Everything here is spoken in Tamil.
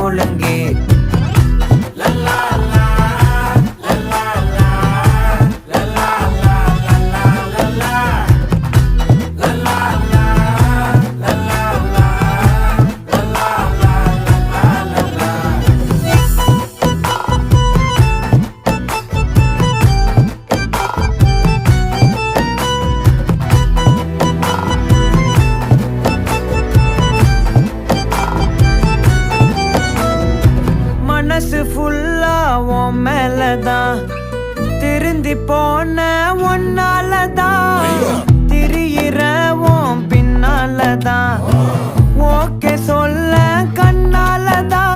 ஒழுங்கு. மனசு ஃபுல்லா உன் மேலதான், திருந்தி போன ஒன்னாலதான், திரியிற உன் பின்னாலதான், ஓகே சொல்ல கண்ணாலதான்.